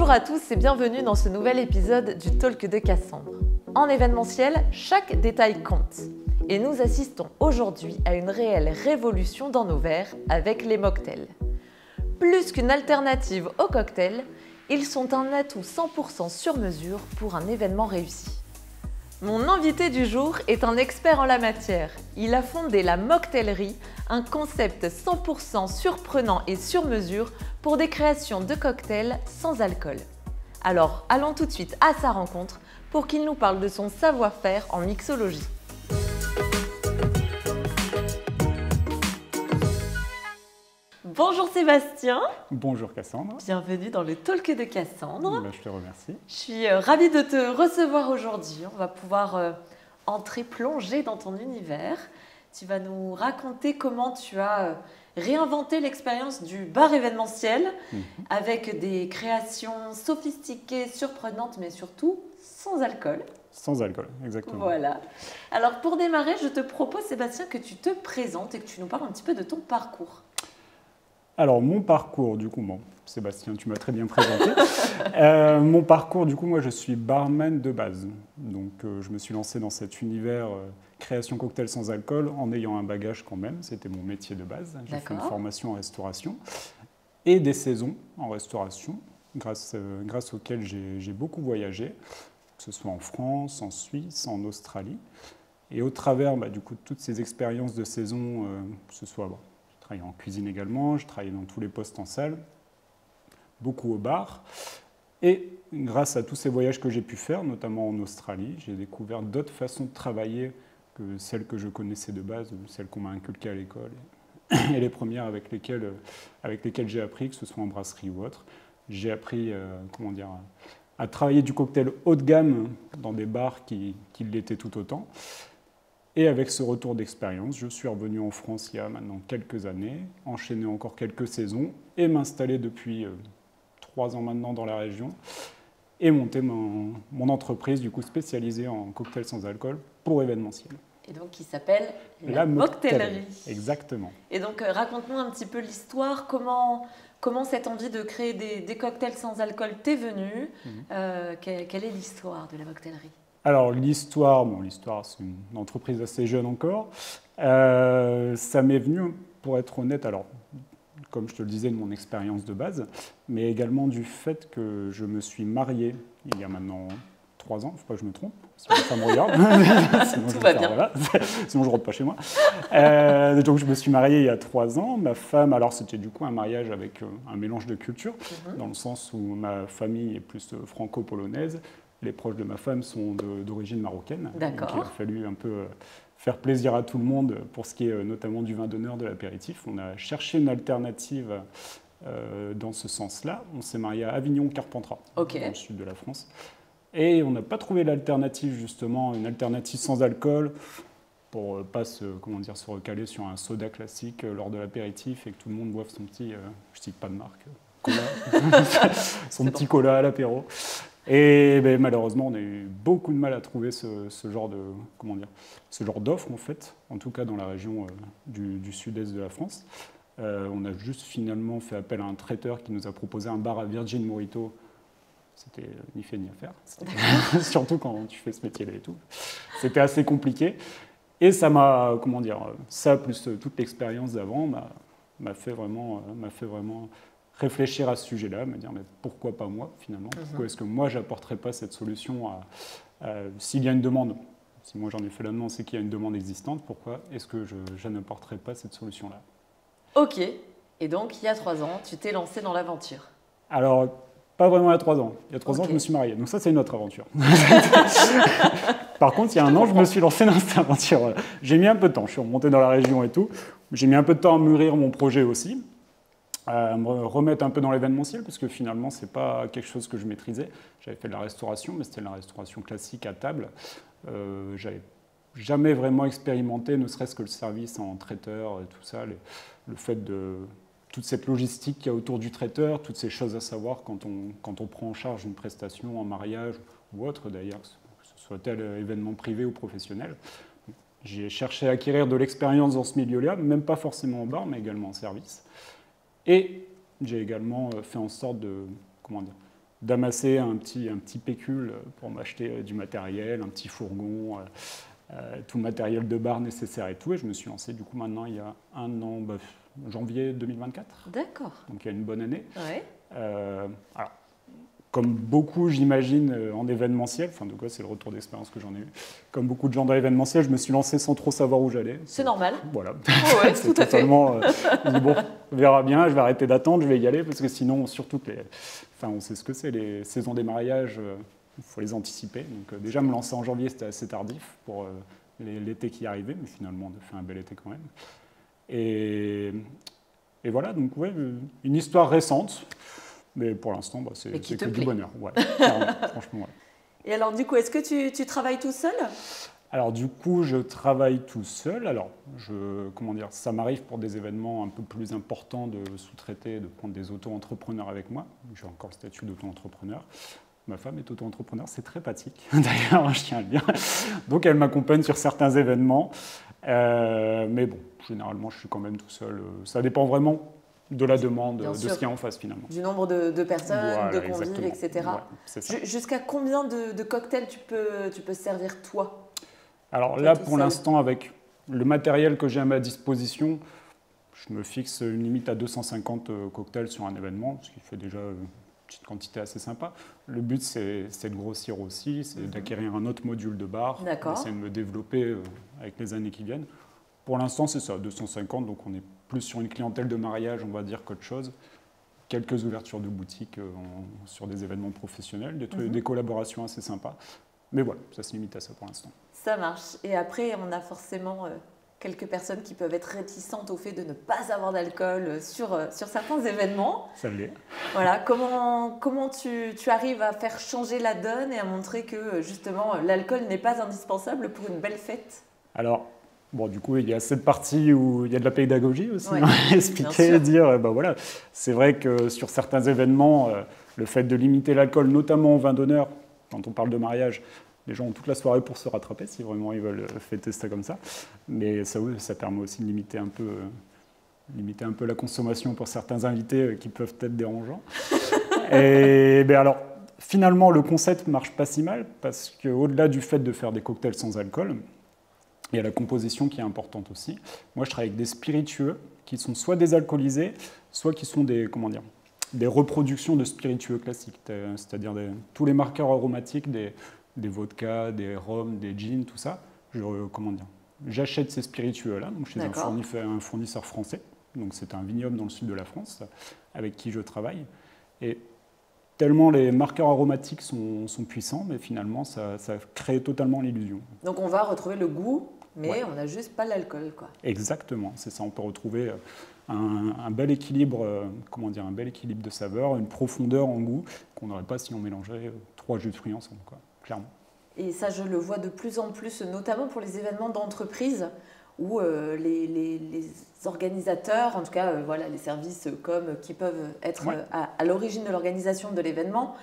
Bonjour à tous et bienvenue dans ce nouvel épisode du Talk de Cassandre. En événementiel, chaque détail compte. Et nous assistons aujourd'hui à une réelle révolution dans nos verres avec les mocktails. Plus qu'une alternative aux cocktails, ils sont un atout 100% sur mesure pour un événement réussi. Mon invité du jour est un expert en la matière. Il a fondé la mocktaillerie, un concept 100% surprenant et sur mesure pour des créations de cocktails sans alcool. Alors, allons tout de suite à sa rencontre pour qu'il nous parle de son savoir-faire en mixologie. Bonjour Sébastien. Bonjour Cassandre. Bienvenue dans le Talk de Cassandre. Je te remercie. Je suis ravie de te recevoir aujourd'hui. On va pouvoir entrer, plonger dans ton univers. Tu vas nous raconter comment tu as réinventé l'expérience du bar événementiel avec des créations sophistiquées, surprenantes, mais surtout sans alcool. Sans alcool, exactement. Voilà. Alors pour démarrer, je te propose Sébastien que tu te présentes et que tu nous parles un petit peu de ton parcours. Alors, mon parcours, du coup, bon, Sébastien, tu m'as très bien présenté. Mon parcours, du coup, moi, je suis barman de base. Donc, je me suis lancé dans cet univers création cocktail sans alcool en ayant un bagage quand même. C'était mon métier de base. J'ai fait une formation en restauration et des saisons en restauration, grâce auxquelles j'ai beaucoup voyagé, que ce soit en France, en Suisse, en Australie. Et au travers, du coup, de toutes ces expériences de saison, que ce soit... Je travaillais en cuisine également, je travaillais dans tous les postes en salle, beaucoup au bar. Et grâce à tous ces voyages que j'ai pu faire, notamment en Australie, j'ai découvert d'autres façons de travailler que celles que je connaissais de base, celles qu'on m'a inculquées à l'école, et les premières avec lesquelles j'ai appris, que ce soit en brasserie ou autre. J'ai appris à travailler du cocktail haut de gamme dans des bars qui l'étaient tout autant. Et avec ce retour d'expérience, je suis revenu en France il y a maintenant quelques années, enchaîné encore quelques saisons et m'installer depuis 3 ans maintenant dans la région et monter mon entreprise du coup spécialisée en cocktails sans alcool pour événementiel. Et donc qui s'appelle la mocktaillerie. Exactement. Et donc raconte-nous un petit peu l'histoire, comment cette envie de créer des cocktails sans alcool t'est venue, quelle est l'histoire de la mocktaillerie? Alors l'histoire, c'est une entreprise assez jeune encore. Ça m'est venu, pour être honnête, alors comme je te le disais, de mon expérience de base, mais également du fait que je me suis marié il y a maintenant 3 ans, il ne faut pas que je me trompe, sinon ça me regarde. Tout va bien. Voilà. Sinon je ne rentre pas chez moi. Donc je me suis marié il y a 3 ans. Ma femme, alors c'était du coup un mariage avec un mélange de cultures, dans le sens où ma famille est plus franco-polonaise. Les proches de ma femme sont d'origine marocaine. D'accord. Donc il a fallu un peu faire plaisir à tout le monde pour ce qui est notamment du vin d'honneur, de l'apéritif. On a cherché une alternative dans ce sens-là. On s'est marié à Avignon-Carpentras, dans le sud de la France. Et on n'a pas trouvé l'alternative, justement, une alternative sans alcool pour ne pas se recaler sur un soda classique lors de l'apéritif et que tout le monde boive son petit, je ne cite pas de marque, cola, son petit cola à l'apéro. Et malheureusement, on a eu beaucoup de mal à trouver ce genre d'offre, en fait, en tout cas dans la région du sud-est de la France. On a juste finalement fait appel à un traiteur qui nous a proposé un bar à Virgin Morito. C'était ni fait ni à faire, surtout quand tu fais ce métier-là et tout. C'était assez compliqué. Et ça m'a, ça plus toute l'expérience d'avant m'a fait vraiment réfléchir à ce sujet-là, me dire mais pourquoi pas moi finalement? Pourquoi est-ce que moi j'apporterais pas cette solution s'il y a une demande? Si moi j'en ai fait la demande, c'est qu'il y a une demande existante. Pourquoi est-ce que je n'apporterais pas cette solution-là? Ok. Et donc il y a 3 ans, tu t'es lancé dans l'aventure. Alors pas vraiment il y a 3 ans. Il y a 3 ans, je me suis marié. Donc ça, c'est une autre aventure. Par contre, il y a 1 an, je me suis lancé dans cette aventure. J'ai mis un peu de temps. Je suis remonté dans la région et tout. J'ai mis un peu de temps à mûrir mon projet aussi. À me remettre un peu dans l'événementiel, parce que finalement, ce n'est pas quelque chose que je maîtrisais. J'avais fait de la restauration, mais c'était de la restauration classique à table. J'avais jamais vraiment expérimenté, ne serait-ce que le service en traiteur et tout ça, le fait de toute cette logistique qu'il y a autour du traiteur, toutes ces choses à savoir quand on prend en charge une prestation en mariage ou autre d'ailleurs, que ce soit tel événement privé ou professionnel. J'ai cherché à acquérir de l'expérience dans ce milieu-là, même pas forcément en bar, mais également en service. Et j'ai également fait en sorte d'amasser un petit pécule pour m'acheter du matériel, un petit fourgon, tout le matériel de bar nécessaire et tout. Et je me suis lancé du coup maintenant il y a un an, janvier 2024. D'accord. Donc il y a une bonne année. Ouais. Alors, comme beaucoup, j'imagine, en événementiel, enfin, de quoi c'est le retour d'expérience que j'en ai eu. Comme beaucoup de gens dans l'événementiel, je me suis lancé sans trop savoir où j'allais. C'est normal. Voilà. Oh ouais, c'est tout à fait. totalement. Je dis, bon, on verra bien, je vais arrêter d'attendre, je vais y aller, parce que sinon, surtout que enfin, on sait ce que c'est, les saisons des mariages, il faut les anticiper. Donc, déjà, me lancer en janvier, c'était assez tardif pour l'été qui arrivait, mais finalement, on a fait un bel été quand même. Et voilà, donc, ouais, une histoire récente. Mais pour l'instant, c'est que du bonheur. Ouais, franchement, ouais. Et alors, du coup, est-ce que tu travailles tout seul? Alors, du coup, je travaille tout seul. Alors, comment dire, ça m'arrive pour des événements un peu plus importants de sous-traiter, de prendre des auto-entrepreneurs avec moi. J'ai encore le statut d'auto-entrepreneur. Ma femme est auto-entrepreneur, c'est très pratique, d'ailleurs, je tiens à le dire. Donc, elle m'accompagne sur certains événements. Mais bon, généralement, je suis quand même tout seul. Ça dépend vraiment de la demande, de ce qu'il y a en face finalement. Du nombre de personnes, voilà, de convives, etc. Ouais, jusqu'à combien de cocktails tu peux servir toi? Alors là, pour l'instant, avec le matériel que j'ai à ma disposition, je me fixe une limite à 250 cocktails sur un événement, ce qui fait déjà une petite quantité assez sympa. Le but, c'est de grossir aussi, c'est d'acquérir un autre module de bar, d'essayer de me développer avec les années qui viennent. Pour l'instant, c'est ça, 250, donc on est plus sur une clientèle de mariage, on va dire, qu'autre chose. Quelques ouvertures de boutiques sur des événements professionnels, des collaborations assez sympas. Mais voilà, ça se limite à ça pour l'instant. Ça marche. Et après, on a forcément quelques personnes qui peuvent être réticentes au fait de ne pas avoir d'alcool sur certains événements. Ça l'est. Voilà, comment tu arrives à faire changer la donne et à montrer que justement l'alcool n'est pas indispensable pour une belle fête? Alors, bon, du coup, il y a cette partie où il y a de la pédagogie aussi, ouais, expliquer, dire, voilà, c'est vrai que sur certains événements, le fait de limiter l'alcool, notamment au vin d'honneur, quand on parle de mariage, les gens ont toute la soirée pour se rattraper, si vraiment ils veulent fêter ça comme ça. Mais ça permet aussi de limiter un peu la consommation pour certains invités qui peuvent être dérangeants. Et alors, finalement, le concept ne marche pas si mal, parce qu'au-delà du fait de faire des cocktails sans alcool, il y a la composition qui est importante aussi. Moi, je travaille avec des spiritueux qui sont soit désalcoolisés, soit qui sont des reproductions de spiritueux classiques, c'est-à-dire tous les marqueurs aromatiques des vodkas, des rhums, des gins, tout ça. J'achète ces spiritueux-là, donc chez un fournisseur français. Donc c'est un vignoble dans le sud de la France avec qui je travaille. Et tellement les marqueurs aromatiques sont puissants, mais finalement, ça crée totalement l'illusion. Donc on va retrouver le goût, mais on n'a juste pas l'alcool, quoi. Exactement, c'est ça. On peut retrouver un bel équilibre, un bel équilibre de saveurs, une profondeur en goût qu'on n'aurait pas si on mélangeait 3 jus de fruits ensemble, quoi, clairement. Et ça, je le vois de plus en plus, notamment pour les événements d'entreprise, où les organisateurs, en tout cas les services qui peuvent être à l'origine de l'organisation de l'événement,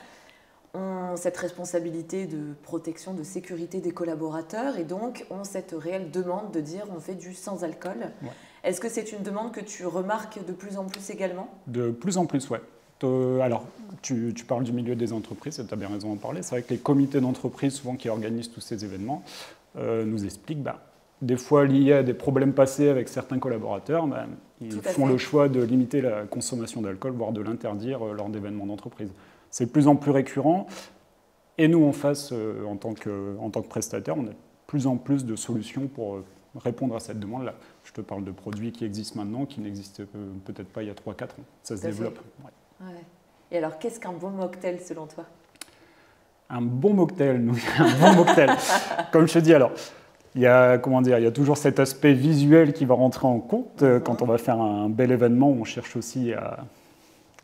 ont cette responsabilité de protection, de sécurité des collaborateurs et donc ont cette réelle demande de dire on fait du sans alcool. Ouais. Est-ce que c'est une demande que tu remarques de plus en plus également? De plus en plus, oui. Alors, tu parles du milieu des entreprises, tu as bien raison d'en parler. C'est vrai que les comités d'entreprise, souvent qui organisent tous ces événements, nous expliquent des fois liés à des problèmes passés avec certains collaborateurs, ils font le choix de limiter la consommation d'alcool, voire de l'interdire lors d'événements d'entreprise. C'est de plus en plus récurrent. Et nous, en face, en tant que prestataire, on a de plus en plus de solutions pour répondre à cette demande-là. Je te parle de produits qui existent maintenant, qui n'existaient peut-être pas il y a 3-4 ans. Ça se développe. Ouais. Ouais. Et alors, qu'est-ce qu'un bon mocktail selon toi? Un bon mocktail, Comme je te dis, alors, il y a toujours cet aspect visuel qui va rentrer en compte. Quand on va faire un bel événement, on cherche aussi à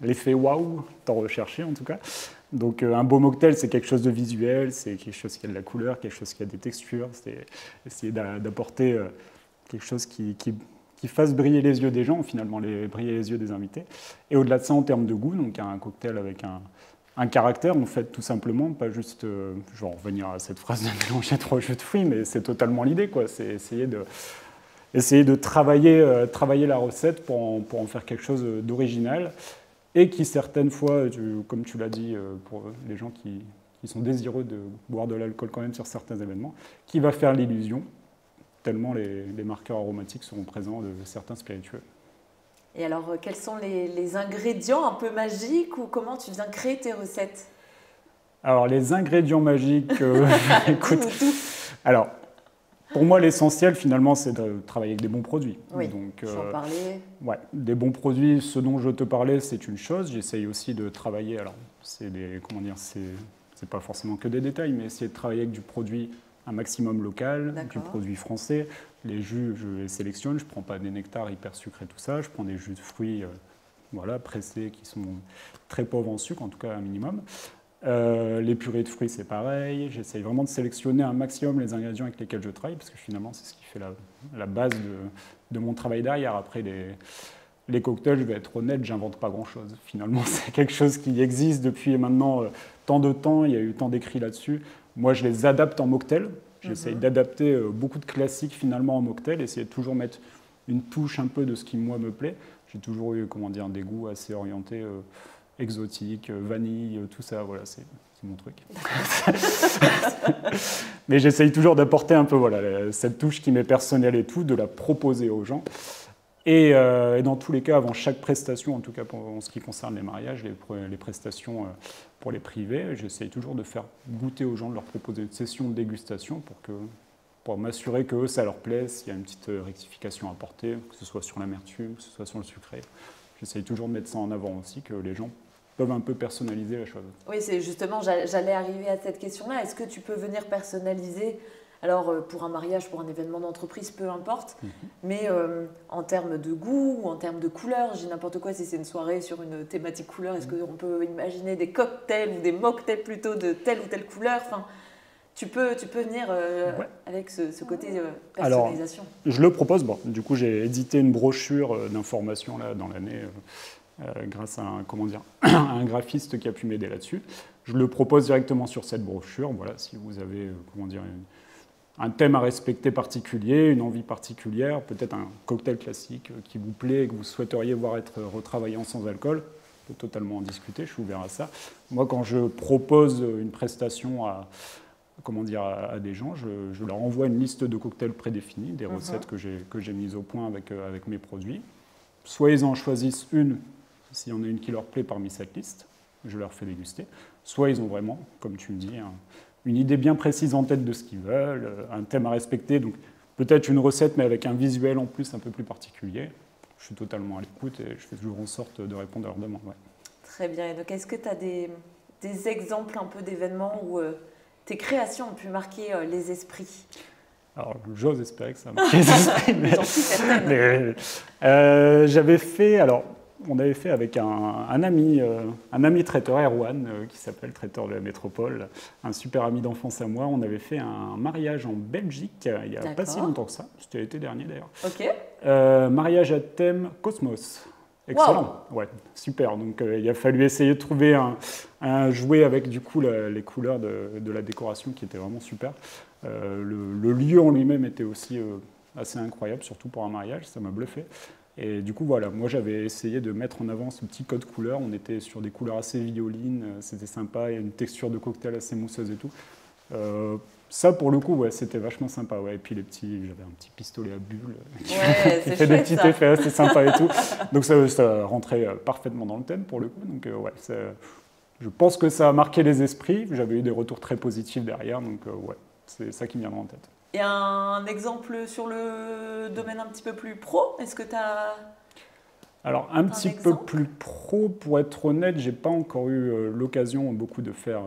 l'effet waouh, t'en rechercher en tout cas. Donc un beau mocktail, c'est quelque chose de visuel, c'est quelque chose qui a de la couleur, quelque chose qui a des textures, c'est essayer d'apporter quelque chose qui fasse briller les yeux des gens, finalement briller les yeux des invités. Et au-delà de ça, en termes de goût, donc un cocktail avec un caractère, en fait, tout simplement, pas juste, revenir à cette phrase de mélanger 3 jus de fruits, mais c'est totalement l'idée, quoi. C'est essayer de travailler la recette pour en faire quelque chose d'original et qui certaines fois, comme tu l'as dit, pour les gens qui sont désireux de boire de l'alcool quand même sur certains événements, qui va faire l'illusion, tellement les marqueurs aromatiques seront présents de certains spiritueux. Et alors, quels sont les ingrédients un peu magiques ou comment tu viens créer tes recettes? Alors, les ingrédients magiques, écoute, alors, pour moi, l'essentiel, finalement, c'est de travailler avec des bons produits. Oui, j'en parlais. Ouais, des bons produits, ce dont je te parlais, c'est une chose. J'essaye aussi de travailler, alors, c'est pas forcément que des détails, mais essayer de travailler avec du produit un maximum local, du produit français. Les jus, je les sélectionne, je ne prends pas des nectars hyper sucrés, tout ça. Je prends des jus de fruits voilà, pressés qui sont très pauvres en sucre, en tout cas un minimum. Les purées de fruits, c'est pareil. J'essaye vraiment de sélectionner un maximum les ingrédients avec lesquels je travaille, parce que finalement, c'est ce qui fait la base de mon travail derrière. Après, les cocktails, je vais être honnête, j'invente pas grand-chose. Finalement, c'est quelque chose qui existe depuis maintenant tant de temps. Il y a eu tant d'écrits là-dessus. Moi, je les adapte en mocktail. J'essaye d'adapter beaucoup de classiques finalement en mocktail, essayer de toujours mettre une touche un peu de ce qui, moi, me plaît. J'ai toujours eu, des goûts assez orientés exotiques, vanille, tout ça, voilà, c'est mon truc. Mais j'essaye toujours d'apporter un peu cette touche qui m'est personnelle et tout, de la proposer aux gens. Et dans tous les cas, avant chaque prestation, en tout cas en ce qui concerne les mariages, les prestations pour les privés, j'essaye toujours de faire goûter aux gens, de leur proposer une session de dégustation pour m'assurer que ça leur plaît, s'il y a une petite rectification à apporter, que ce soit sur l'amertume, que ce soit sur le sucré. J'essaye toujours de mettre ça en avant aussi, que les gens peuvent un peu personnaliser la chose. Oui, c'est justement, j'allais arriver à cette question-là. Est-ce que tu peux venir personnaliser, alors pour un mariage, pour un événement d'entreprise, peu importe, mais en termes de goût ou en termes de couleur, j'ai n'importe quoi, si c'est une soirée sur une thématique couleur, est-ce qu'on peut imaginer des cocktails ou des mocktails plutôt de telle ou telle couleur? Enfin, tu peux venir avec ce côté personnalisation. Alors, je le propose. Bon, du coup, j'ai édité une brochure d'information là, dans l'année grâce à un graphiste qui a pu m'aider là-dessus. Je le propose directement sur cette brochure. Voilà, si vous avez un thème à respecter particulier, une envie particulière, peut-être un cocktail classique qui vous plaît et que vous souhaiteriez voir être retravaillé en sans alcool, on peut totalement en discuter, je suis ouvert à ça. Moi, quand je propose une prestation à des gens, je leur envoie une liste de cocktails prédéfinis, des recettes que j'ai mises au point avec mes produits. Soit ils en choisissent une, s'il y en a une qui leur plaît parmi cette liste, je leur fais déguster. Soit ils ont vraiment, comme tu me dis, une idée bien précise en tête de ce qu'ils veulent, un thème à respecter, donc peut-être une recette mais avec un visuel en plus un peu plus particulier. Je suis totalement à l'écoute et je fais toujours en sorte de répondre à leurs demandes. Ouais. Très bien. Et donc, est-ce que tu as des exemples un peu d'événements où tes créations ont pu marquer les esprits? Alors, j'ose espérer que ça marque les esprits, mais j'avais fait... Alors, on avait fait avec un ami traiteur, Erwan, qui s'appelle Traiteur de la Métropole, un super ami d'enfance à moi. On avait fait un mariage en Belgique il n'y a pas si longtemps que ça. C'était l'été dernier d'ailleurs. Ok. Mariage à thème Cosmos. Excellent. Wow. Ouais, super. Donc il a fallu essayer de trouver un jouet avec du coup les couleurs de la décoration qui était vraiment super. Le lieu en lui-même était aussi assez incroyable, surtout pour un mariage, ça m'a bluffé. Et du coup, voilà, moi j'avais essayé de mettre en avant ce petit code couleur. On était sur des couleurs assez violines, c'était sympa, il y a une texture de cocktail assez mousseuse et tout. Ça, pour le coup, ouais, c'était vachement sympa. Ouais. Et puis j'avais un petit pistolet à bulles qui fait des petits effets assez sympas et tout. Donc ça rentrait parfaitement dans le thème pour le coup. Donc ouais, je pense que ça a marqué les esprits. J'avais eu des retours très positifs derrière, donc ouais, c'est ça qui me vient en tête. Et un exemple sur le domaine un petit peu plus pro, est-ce que tu as... Alors, un petit peu plus pro, pour être honnête, je n'ai pas encore eu l'occasion beaucoup de faire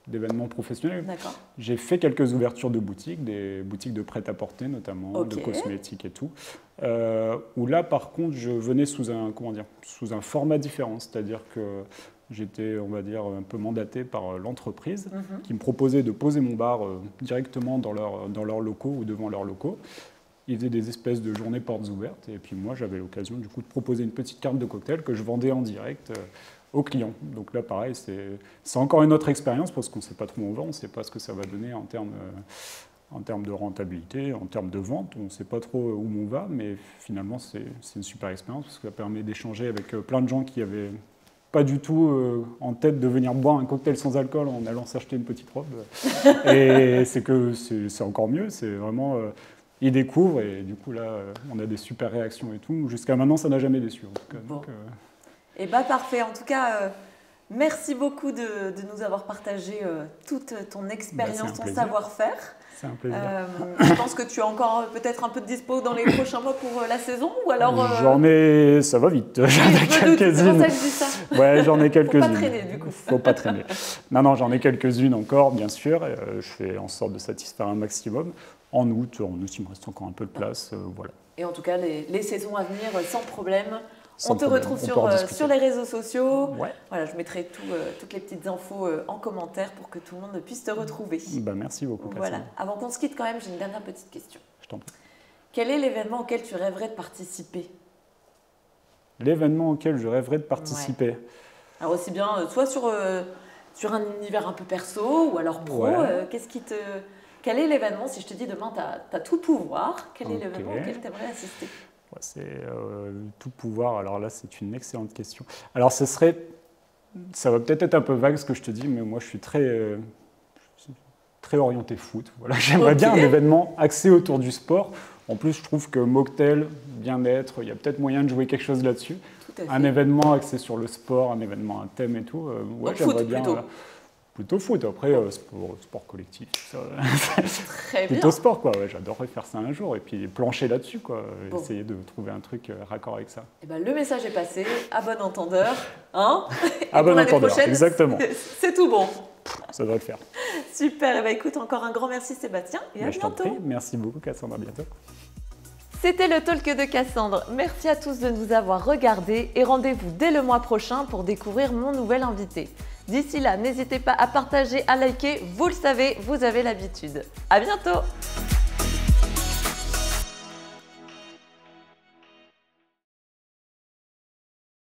d'événements professionnels. D'accord. J'ai fait quelques ouvertures de boutiques, des boutiques de prêt-à-porter notamment, de cosmétiques et tout. Où là, par contre, je venais sous un format différent, c'est-à-dire que j'étais, on va dire, un peu mandaté par l'entreprise qui me proposait de poser mon bar directement dans leurs locaux ou devant leurs locaux. Ils faisaient des espèces de journées portes ouvertes et puis moi, j'avais l'occasion du coup de proposer une petite carte de cocktail que je vendais en direct aux clients. Donc là, pareil, c'est encore une autre expérience parce qu'on ne sait pas trop où on va, on ne sait pas ce que ça va donner en termes de rentabilité, en termes de vente. On ne sait pas trop où on va, mais finalement, c'est une super expérience parce que ça permet d'échanger avec plein de gens qui avaient pas du tout en tête de venir boire un cocktail sans alcool en allant s'acheter une petite robe. Et c'est encore mieux, c'est vraiment... ils découvrent et du coup là, on a des super réactions et tout. Jusqu'à maintenant, ça n'a jamais déçu. En tout cas. Bon. Donc, Et bah parfait, en tout cas, merci beaucoup de nous avoir partagé toute ton expérience, ton savoir-faire. C'est un plaisir. Je pense que tu as encore peut-être un peu de dispo dans les prochains mois pour la saison ou alors J'en ai, ça va vite. J'en ai quelques-unes. Ouais, j'en ai quelques-unes. Faut pas traîner du coup. Faut pas traîner. Non, j'en ai quelques-unes encore, bien sûr. Je fais en sorte de satisfaire un maximum. En août, il me reste encore un peu de place, voilà. Et en tout cas, les saisons à venir, sans problème. On te retrouve sur les réseaux sociaux. Ouais. Voilà, je mettrai toutes les petites infos en commentaire pour que tout le monde puisse te retrouver. Merci beaucoup, Cassandre. Voilà. Avant qu'on se quitte quand même, j'ai une dernière petite question. Je t'en prie. Quel est l'événement auquel tu rêverais de participer? L'événement auquel je rêverais de participer. Ouais. Alors aussi bien, soit sur un univers un peu perso ou alors pro, quel est l'événement, si je te dis demain tu as tout pouvoir, quel est l'événement auquel tu aimerais assister? C'est tout pouvoir. Alors là, c'est une excellente question. Alors, ça va peut-être être un peu vague ce que je te dis, mais moi, je suis très orienté foot. Voilà, j'aimerais bien un événement axé autour du sport. En plus, je trouve que mocktail, bien-être, il y a peut-être moyen de jouer quelque chose là-dessus. Un événement axé sur le sport, un événement, un thème et tout. J'aimerais bien. Plutôt foot, après sport collectif, tout ça. Très plutôt sport, quoi. Ouais, j'adorerais faire ça un jour et puis plancher là-dessus, quoi. Bon. Essayer de trouver un truc raccord avec ça. Et le message est passé, à bon entendeur, hein. À bon entendeur, prochaine, exactement. C'est tout bon. Ça doit le faire. Super, et écoute, encore un grand merci Sébastien et à bientôt. Merci beaucoup Cassandre, à bientôt. C'était le Talk de Cassandre. Merci à tous de nous avoir regardés et rendez-vous dès le mois prochain pour découvrir mon nouvel invité. D'ici là, n'hésitez pas à partager, à liker, vous le savez, vous avez l'habitude. À bientôt!